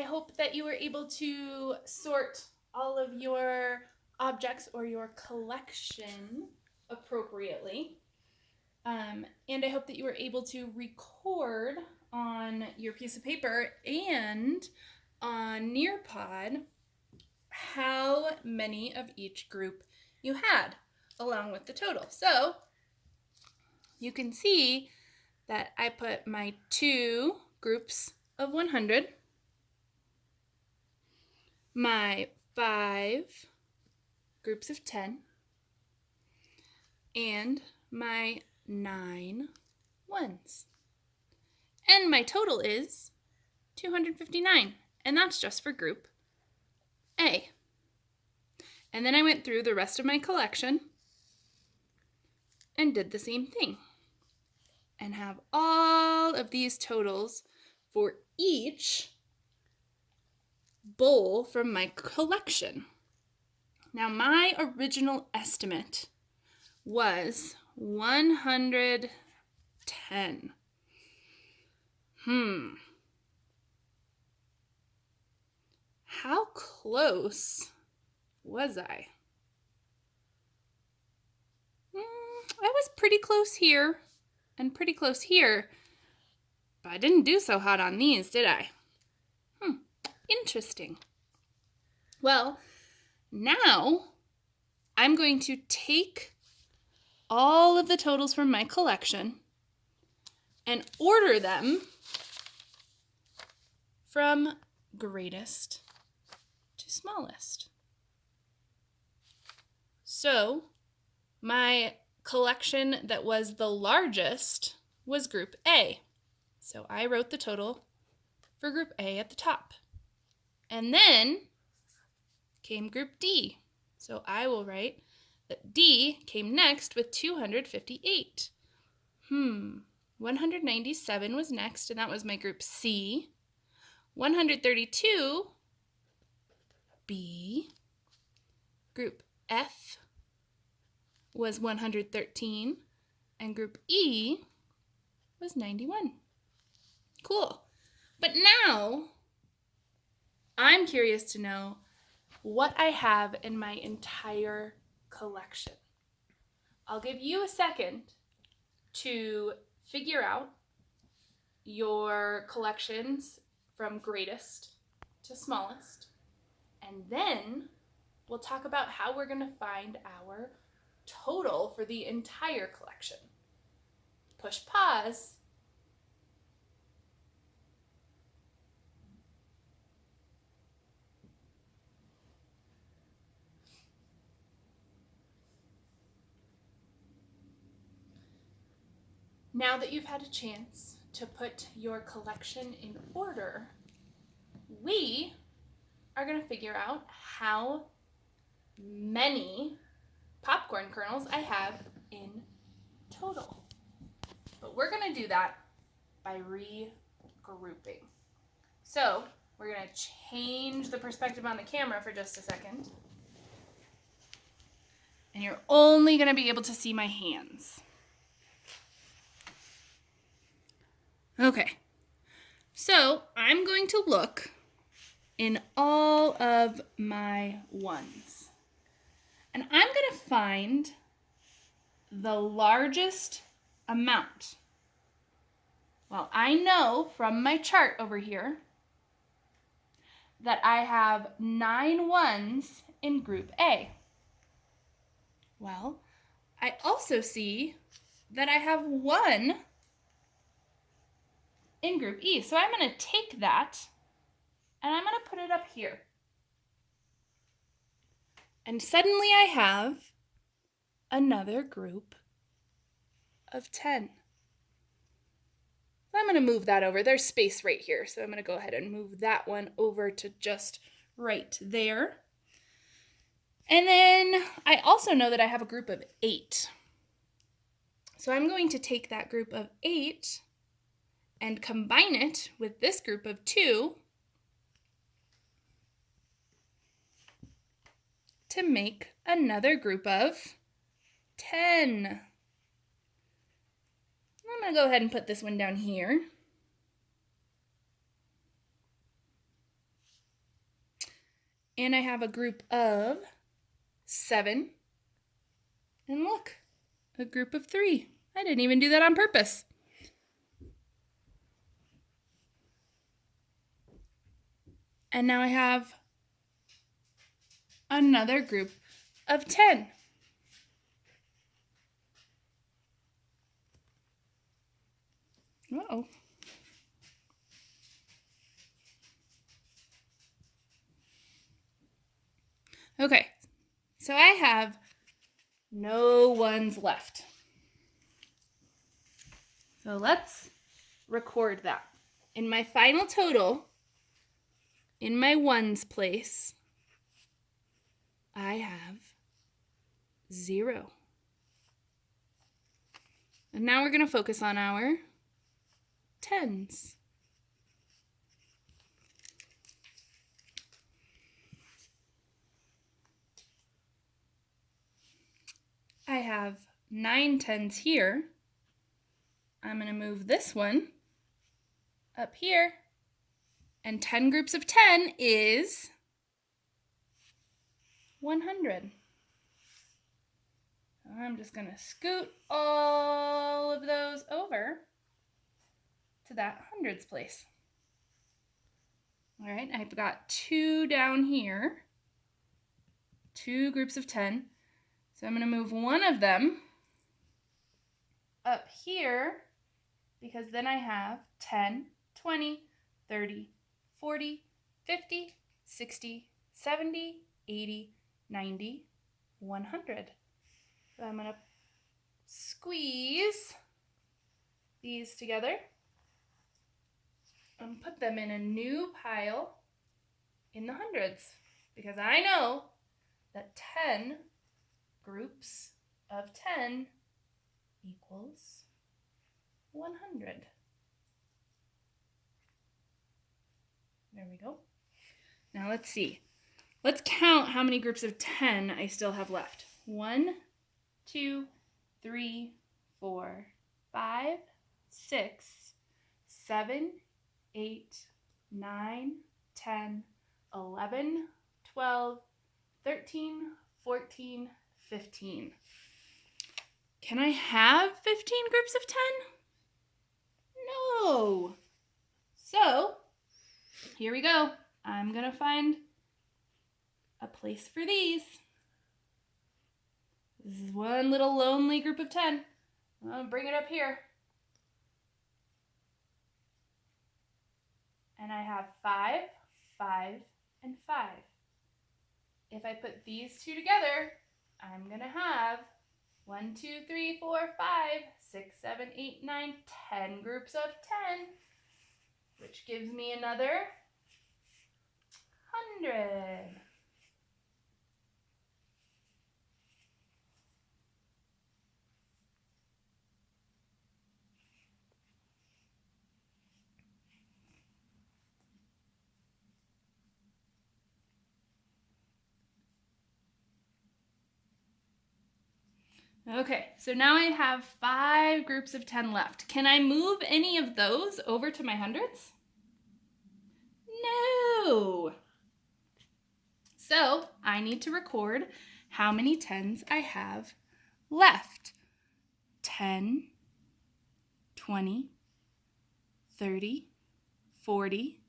hope that you were able to sort all of your objects or your collection appropriately. And I hope that you were able to record on your piece of paper and on Nearpod how many of each group you had, along with the total. So you can see that I put my 2 groups of 100, my 5 groups of 10, and my 9 ones. And my total is 259, and that's just for group A. And then I went through the rest of my collection and did the same thing and have all of these totals for each bowl from my collection. Now, my original estimate was 110. How close was I? I was pretty close here and pretty close here, but I didn't do so hot on these, did I? Interesting. Well, now I'm going to take all of the totals from my collection and order them from greatest to smallest. So my collection that was the largest was group A. So I wrote the total for group A at the top. And then came group D. So I will write that D came next with 258. 197 was next, and that was my group C. 132, B. Group F was 113, and group E was 91. Cool. But now I'm curious to know what I have in my entire collection. I'll give you a second to figure out your collections from greatest to smallest, and then we'll talk about how we're going to find our total for the entire collection. Push pause. Now that you've had a chance to put your collection in order, we are going to figure out how many popcorn kernels I have in total. But we're going to do that by regrouping. So we're going to change the perspective on the camera for just a second. And you're only going to be able to see my hands. Okay, so I'm going to look in all of my ones. And I'm going to find the largest amount. Well, I know from my chart over here that I have 9 ones in group A. Well, I also see that I have 1 in group E. So I'm going to take that and I'm going to put it up here. And suddenly I have another group of 10. So I'm going to move that over. There's space right here. So I'm going to go ahead and move that one over to just right there. And then I also know that I have a group of 8. So I'm going to take that group of 8 and combine it with this group of 2 to make another group of 10. I'm going to go ahead and put this one down here. And I have a group of 7. And look, a group of 3. I didn't even do that on purpose. And now I have another group of 10. Uh-oh. Okay, so I have no 1s left. So let's record that. In my final total, in my 1s place, I have 0. And now we're going to focus on our 10s. I have 9 10s here. I'm going to move this one up here. And 10 groups of 10 is 100. I'm just going to scoot all of those over to that hundreds place. All right, I've got 2 down here, 2 groups of 10. So I'm going to move one of them up here because then I have 10, 20, 30, 40, 50, 60, 70, 80, 90, 100. So I'm going to squeeze these together and put them in a new pile in the hundreds because I know that 10 groups of 10 equals 100. There we go. Now let's see. Let's count how many groups of 10 I still have left. 1, 2, 3, 4, 5, 6, 7, 8, 9, 10, 11, 12, 13, 14, 15. Can I have 15 groups of 10? No. So, here we go. I'm going to find a place for these. This is one little lonely group of 10. I'm going to bring it up here. And I have 5, 5, and 5. If I put these two together, I'm going to have 1, 2, 3, 4, 5, 6, 7, 8, 9, 10 groups of 10, which gives me another 100. Okay, so now I have 5 groups of 10 left. Can I move any of those over to my hundreds? No. So I need to record how many 10s I have left. 10, 20, 30, 40,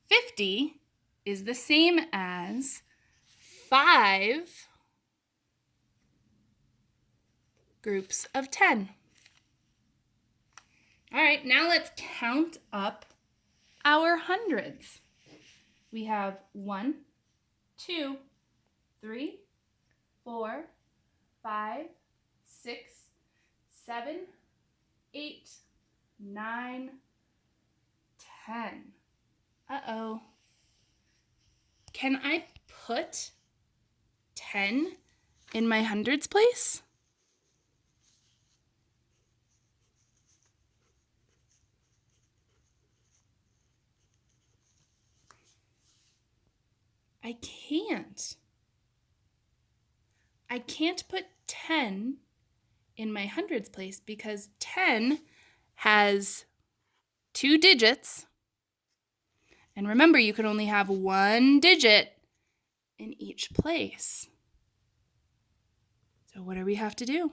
50 is the same as 5 groups of 10. All right, now let's count up our hundreds. We have 1, 2, 3, 4, 5, 6, 7, 8, 9, 10. Uh-oh. Can I put 10 in my hundreds place? I can't. I can't put 10 in my hundreds place because 10 has 2 digits. And remember, you can only have 1 digit in each place. So what do we have to do?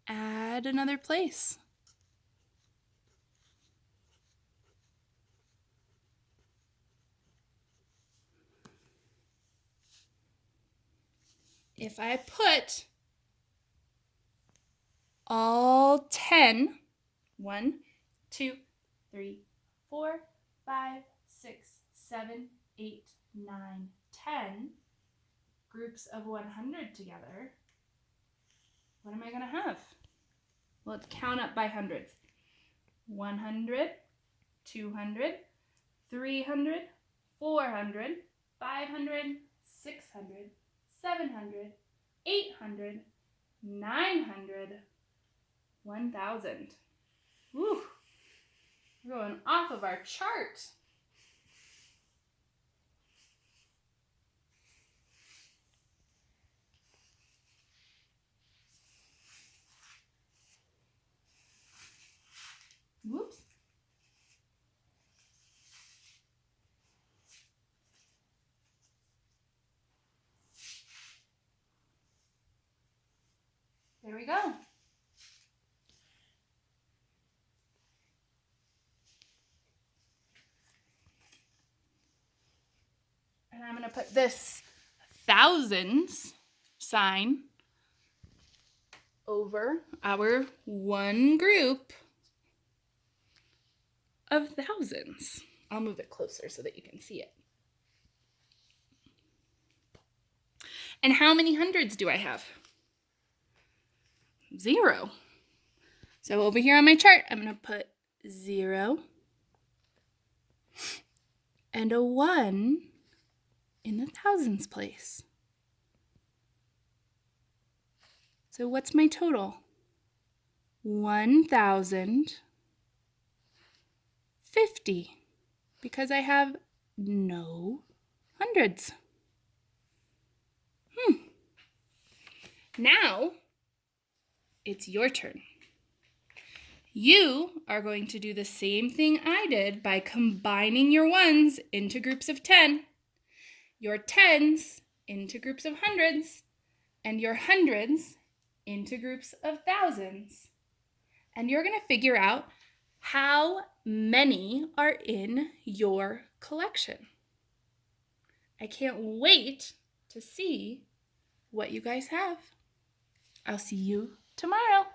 Add another place. If I put all 10, 1, 2, 3, 4, 5, 6, 7, 8, 9, 10 groups of 100 together, what am I going to have? Well, let's count up by hundreds. 100, 200, 300, 400, 500, 600, 700, 800, 900, 1,000. Woo! We're going off of our chart. Whoops. There we go. And I'm going to put this thousands sign over our one group of thousands. I'll move it closer so that you can see it. And how many hundreds do I have? 0. So over here on my chart, I'm going to put 0 and a 1 in the thousands place. So what's my total? 1,050, because I have no hundreds. Now, it's your turn. You are going to do the same thing I did by combining your ones into groups of 10, your tens into groups of hundreds, and your hundreds into groups of thousands. And you're going to figure out how many are in your collection. I can't wait to see what you guys have. I'll see you tomorrow.